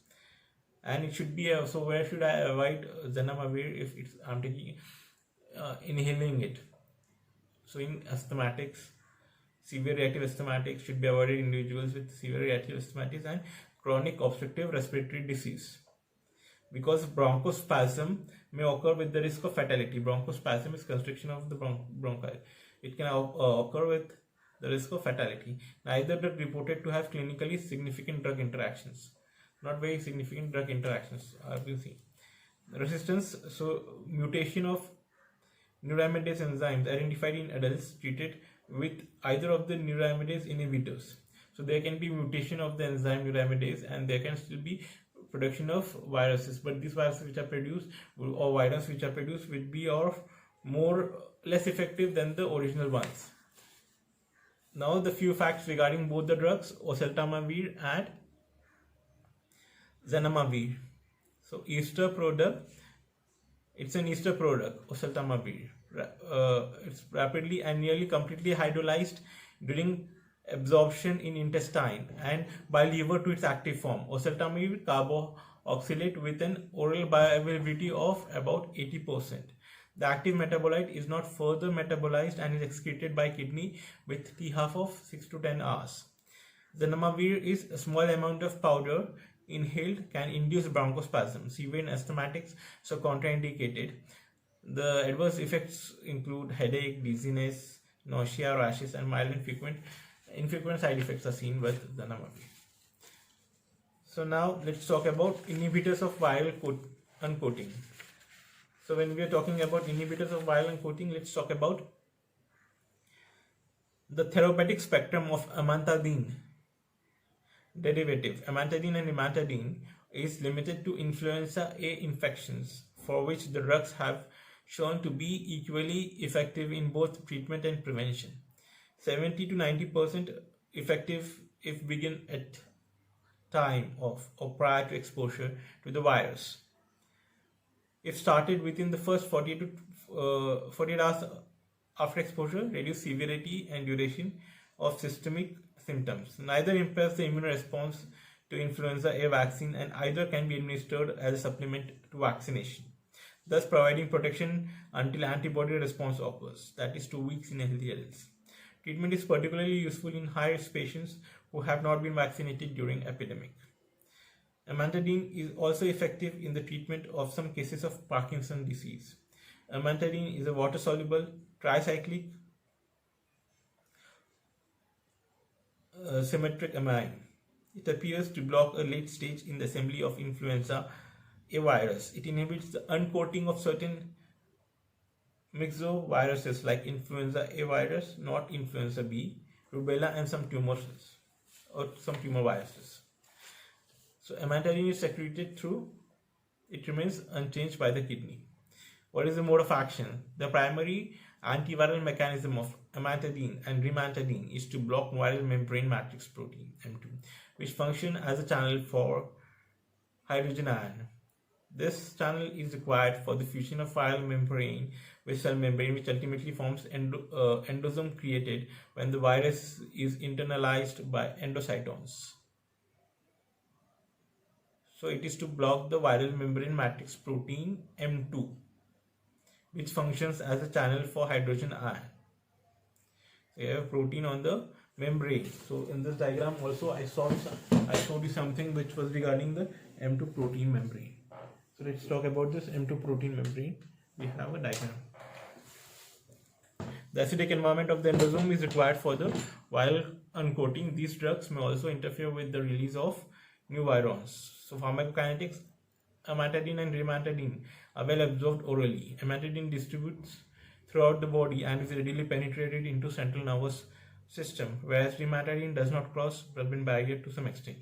And it should be, so where should I avoid zanamivir if I'm taking inhaling it? So in asthmatics, severe reactive asthmatics should be avoided in individuals with severe reactive asthmatics and chronic obstructive respiratory disease, because bronchospasm may occur with the risk of fatality. Bronchospasm is constriction of the bronchi. It can occur with the risk of fatality. Neither drug reported to have clinically significant drug interactions. Not very significant drug interactions, as you see. Resistance, so mutation of neuraminidase enzymes identified in adults treated with either of the neuraminidase inhibitors. So there can be mutation of the enzyme neuraminidase, and there can still be production of viruses, but these viruses which are produced, or virus which are produced, will be of less effective than the original ones. Now the few facts regarding both the drugs, oseltamivir and zanamivir. So ester product, it's an ester product, oseltamivir. It's rapidly and nearly completely hydrolyzed during absorption in intestine and by liver to its active form. Oseltamivir carboxylate with an oral bioavailability of about 80%. The active metabolite is not further metabolized and is excreted by kidney with t-half of 6 to 10 hours. Zanamivir is a small amount of powder inhaled can induce bronchospasm, severe in asthmatics, so contraindicated. The adverse effects include headache, dizziness, nausea, rashes, and mild infrequent side effects are seen with zanamivir. So now let's talk about inhibitors of viral uncoating. So when we are talking about inhibitors of viral uncoating, let's talk about the therapeutic spectrum of amantadine derivative. Amantadine and imantadine is limited to influenza A infections, for which the drugs have shown to be equally effective in both treatment and prevention. 70 to 90% effective if begin at time of or prior to exposure to the virus. If started within the first 48 hours after exposure, reduce severity and duration of systemic symptoms. Neither impairs the immune response to influenza A vaccine, and either can be administered as a supplement to vaccination, thus providing protection until antibody response occurs, that is 2 weeks in healthy adults. Treatment is particularly useful in high-risk patients who have not been vaccinated during epidemic. Amantadine is also effective in the treatment of some cases of Parkinson's disease. Amantadine is a water-soluble, tricyclic, symmetric amine. It appears to block a late stage in the assembly of influenza A virus. It inhibits the uncoating of certain myxoviruses like influenza A virus, not influenza B, rubella, and some tumor viruses. So amantadine is secreted through, it remains unchanged by the kidney. What is the mode of action? The primary antiviral mechanism of amantadine and rimantadine is to block viral membrane matrix protein M2, which function as a channel for hydrogen ion. This channel is required for the fusion of viral membrane with cell membrane, which ultimately forms endosome created when the virus is internalized by endocytones. So it is to block the viral membrane matrix protein M2, which functions as a channel for hydrogen ion. So you have protein on the membrane. So in this diagram also I showed you something which was regarding the M2 protein membrane. So let's talk about this M2 protein membrane. We have a diagram. The acidic environment of the endosome is required for the viral uncoating. These drugs may also interfere with the release of new virons. So pharmacokinetics, amantadine and rimantadine are well absorbed orally. Amantadine distributes throughout the body and is readily penetrated into central nervous system, whereas rimantadine does not cross blood-brain barrier to some extent.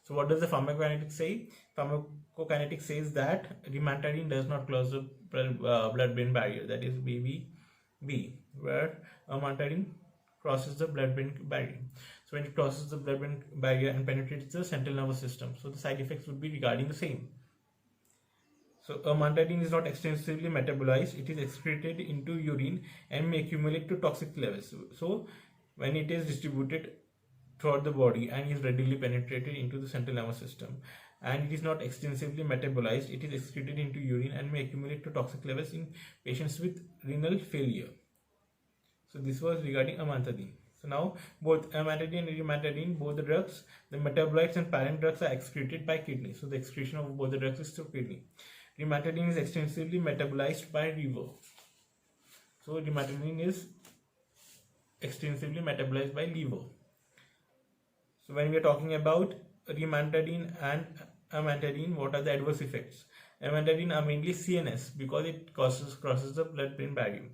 So what does the pharmacokinetics say? Pharmacokinetics says that rimantadine does not cross the blood-brain barrier, that is BBB, where amantadine crosses the blood-brain barrier. So when it crosses the blood-brain barrier and penetrates the central nervous system, so the side effects would be regarding the same. So amantadine is not extensively metabolized. It is excreted into urine and may accumulate to toxic levels. So when it is distributed throughout the body and is readily penetrated into the central nervous system, and it is not extensively metabolized, it is excreted into urine and may accumulate to toxic levels in patients with renal failure. So this was regarding amantadine. So now both amantadine and rimantadine, both the drugs, the metabolites and parent drugs are excreted by kidney. So the excretion of both the drugs is through kidney. Rimantadine is extensively metabolized by liver. So rimantadine is extensively metabolized by liver. So when we are talking about rimantadine and amantadine, what are the adverse effects? Amantadine are mainly CNS because it crosses the blood-brain barrier.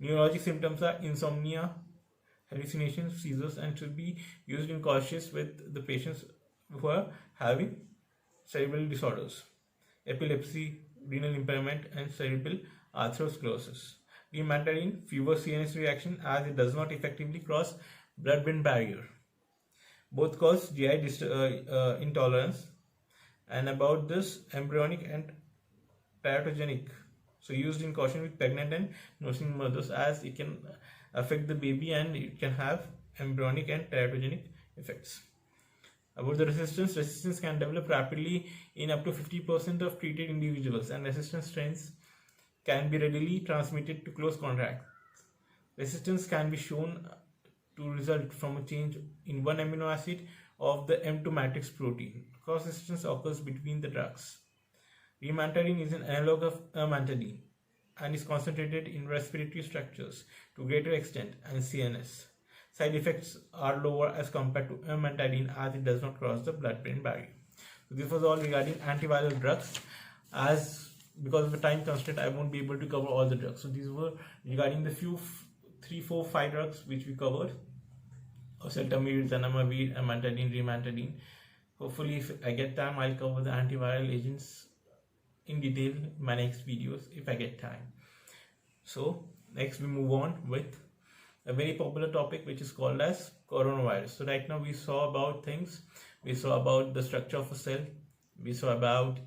Neurologic symptoms are insomnia, hallucinations, seizures, and should be used in cautious with the patients who are having cerebral disorders, epilepsy, renal impairment, and cerebral atherosclerosis. Rimantadine, fever, CNS reaction as it does not effectively cross blood-brain barrier. Both cause GI intolerance. And about this, embryonic and teratogenic. So used in caution with pregnant and nursing mothers as it can affect the baby and it can have embryonic and teratogenic effects. About the resistance can develop rapidly in up to 50% of treated individuals, and resistance strains can be readily transmitted to close contacts. Resistance can be shown to result from a change in one amino acid of the M2 matrix protein. Cross resistance occurs between the drugs. Rimantadine is an analog of amantadine and is concentrated in respiratory structures to greater extent and CNS. Side effects are lower as compared to amantadine as it does not cross the blood-brain barrier. So this was all regarding antiviral drugs. As because of the time constraint, I won't be able to cover all the drugs. So these were regarding the few 3, 4, 5 drugs which we covered: oseltamivir, zanamivir, amantadine, rimantadine. Hopefully, if I get time, I'll cover the antiviral agents in detail in my next videos if I get time. So next we move on with a very popular topic which is called as coronavirus. So right now we saw about things. We saw about the structure of a cell. We saw about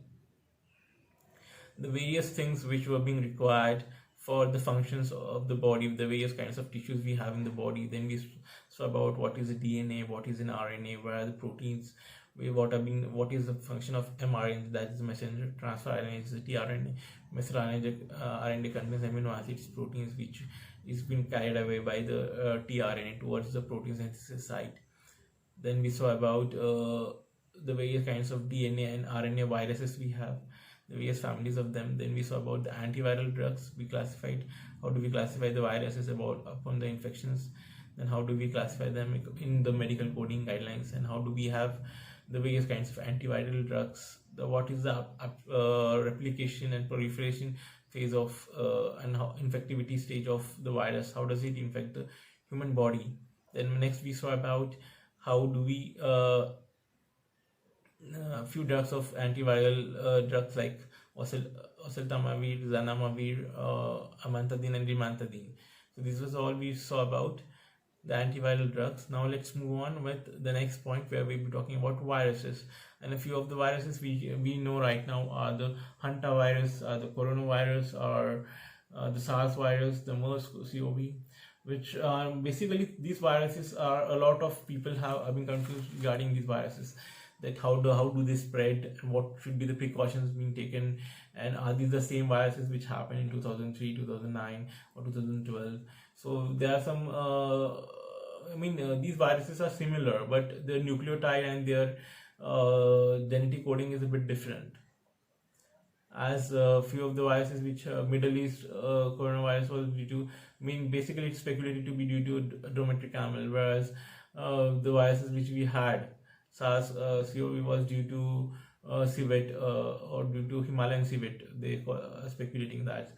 the various things which were being required for the functions of the body, the various kinds of tissues we have in the body. Then we saw about what is a DNA, what is an RNA, where are the proteins, what is the function of mRNA, that is the messenger transfer RNA, is the tRNA. Messenger RNA contains amino acids, proteins, which is being carried away by the tRNA towards the protein synthesis site. Then we saw about the various kinds of DNA and RNA viruses we have, the various families of them. Then we saw about the antiviral drugs. We classified how do we classify the viruses upon the infections. Then how do we classify them in the medical coding guidelines, and how do we have the various kinds of antiviral drugs, what is the replication and proliferation phase of and how infectivity stage of the virus, how does it infect the human body. Then next we saw about how do we few drugs of antiviral drugs like oseltamivir, zanamivir, amantadine and rimantadine. So this was all we saw about the antiviral drugs. Now let's move on with the next point where we'll be talking about viruses. And a few of the viruses we know right now are the hantavirus, the coronavirus, or the SARS virus, the MERS-CoV, which basically these viruses are, a lot of people have been confused regarding these viruses, that how do they spread, and what should be the precautions being taken, and are these the same viruses which happened in 2003, 2009 or 2012. So there are some these viruses are similar, but their nucleotide and their genetic coding is a bit different. As a few of the viruses, which Middle East coronavirus was due to, basically it's speculated to be due to Drometric camel, whereas the viruses which we had, SARS-CoV, was due to civet or due to Himalayan civet. They are speculating that.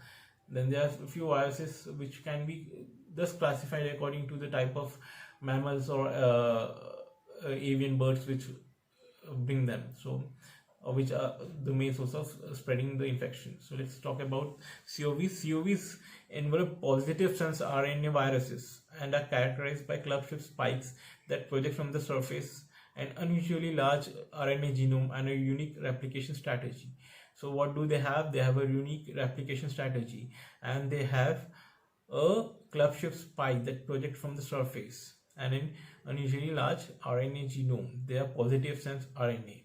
Then there are a few viruses which can be thus classified according to the type of mammals or avian birds which bring them. So which are the main source of spreading the infection. So let's talk about COVs. COVs envelop positive sense RNA viruses and are characterized by club-shaped spikes that project from the surface, an unusually large RNA genome, and a unique replication strategy. So what do they have? They have a unique replication strategy, and they have a club-shaped spike that project from the surface and an unusually large RNA genome. They are positive sense RNA.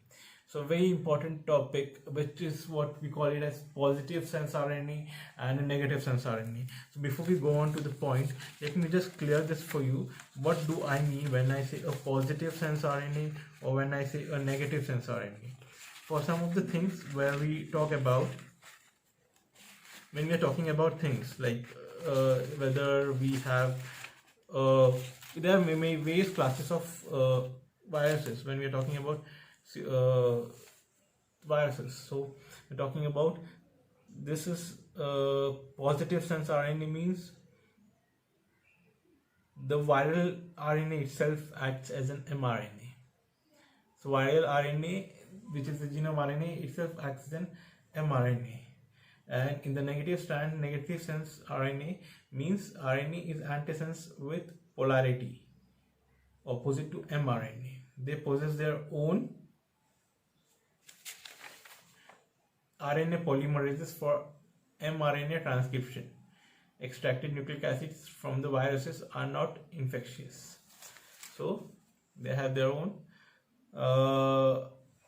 So very important topic, which is what we call it as positive sense RNA and a negative sense RNA. So before we go on to the point, let me just clear this for you. What do I mean when I say a positive sense RNA or when I say a negative sense RNA? For some of the things where we talk about, when we are talking about things like whether we have there are various classes of viruses when we are talking about viruses. So we're talking about, this is positive sense RNA, means the viral RNA itself acts as an mRNA. So viral RNA, which is the genome RNA, itself acts as an mRNA. And in the negative strand, negative sense RNA means RNA is antisense with polarity opposite to mRNA. They possess their own RNA polymerases for mRNA transcription. Extracted nucleic acids from the viruses are not infectious. So they have their own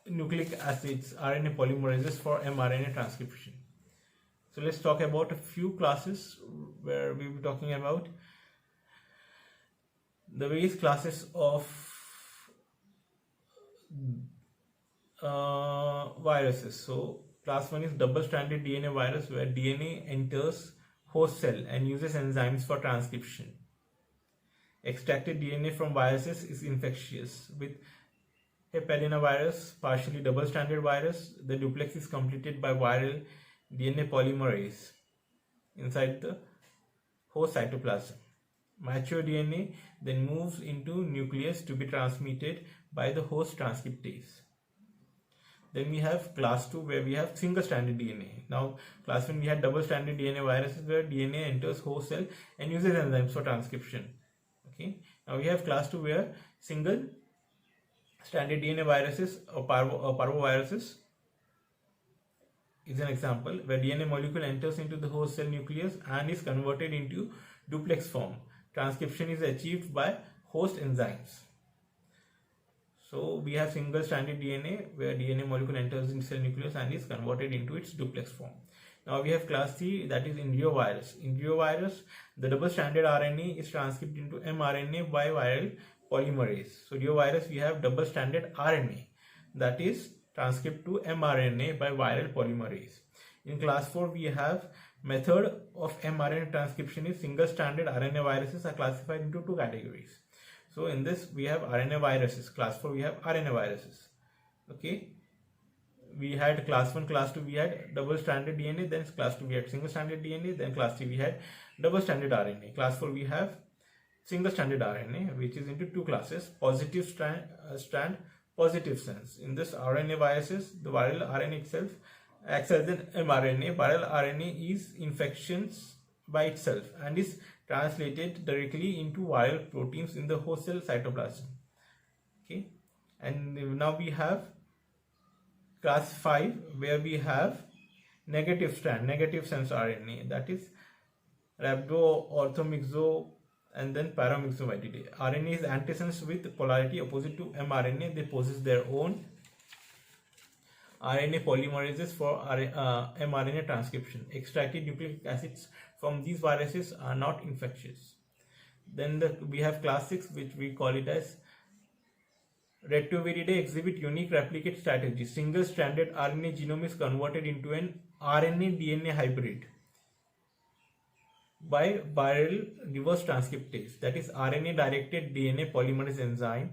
nucleic acids, RNA polymerases for mRNA transcription. So let's talk about a few classes where we will be talking about the various classes of viruses. So class 1 is double-stranded DNA virus, where DNA enters host cell and uses enzymes for transcription. Extracted DNA from viruses is infectious. With papillomavirus, partially double-stranded virus, the duplex is completed by viral DNA polymerase inside the host cytoplasm. Mature DNA then moves into nucleus to be transmitted by the host transcriptase. Then we have class 2, where we have single-stranded DNA. Now class 1 we had double-stranded DNA viruses, where DNA enters host cell and uses enzymes for transcription. Okay. Now we have class 2, where single-stranded DNA viruses or parvoviruses is an example, where DNA molecule enters into the host cell nucleus and is converted into duplex form. Transcription is achieved by host enzymes. So we have single-stranded DNA, where DNA molecule enters in cell nucleus and is converted into its duplex form. Now we have class 3, that is enterovirus. Enterovirus, the double-stranded RNA is transcribed into mRNA by viral polymerase. So enterovirus, we have double-stranded RNA that is transcribed to mRNA by viral polymerase. In class 4, we have method of mRNA transcription is single-stranded RNA viruses are classified into two categories. So in this we have RNA viruses. Class 4 we have RNA viruses. Okay. We had class 1, class 2 we had double-stranded DNA, then class 2 we had single-stranded DNA, then class 3 we had double-stranded RNA. Class 4 we have single-stranded RNA, which is into two classes: positive strand, positive sense. In this RNA viruses, the viral RNA itself acts as an mRNA. Viral RNA is infections by itself and is translated directly into viral proteins in the host cell cytoplasm. Okay, and now we have class 5, where we have negative strand, negative sense RNA, that is rhabdo, orthomyxo, and then paramyxovididae. RNA is antisense with polarity opposite to mRNA. They possess their own RNA polymerases for mRNA transcription. Extracted nucleic acids from these viruses are not infectious. Then we have class 6, which we call it as Retroviridie exhibit unique replicate strategy. Single-stranded RNA genome is converted into an RNA-DNA hybrid by viral reverse transcriptase, that is RNA-directed DNA polymerase enzyme.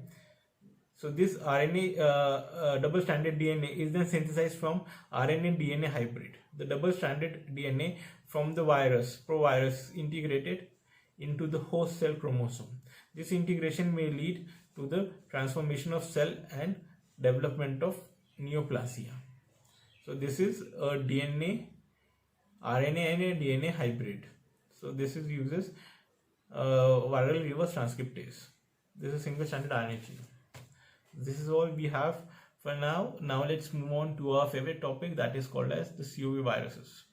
So this RNA double-stranded DNA is then synthesized from RNA-DNA hybrid. The double-stranded DNA from the provirus integrated into the host cell chromosome. This integration may lead to the transformation of cell and development of neoplasia. So this is a DNA, RNA and a DNA hybrid. So this uses viral reverse transcriptase. This is single-stranded RNA gene. This is all we have for now. Now let's move on to our favorite topic, that is called as the COV viruses.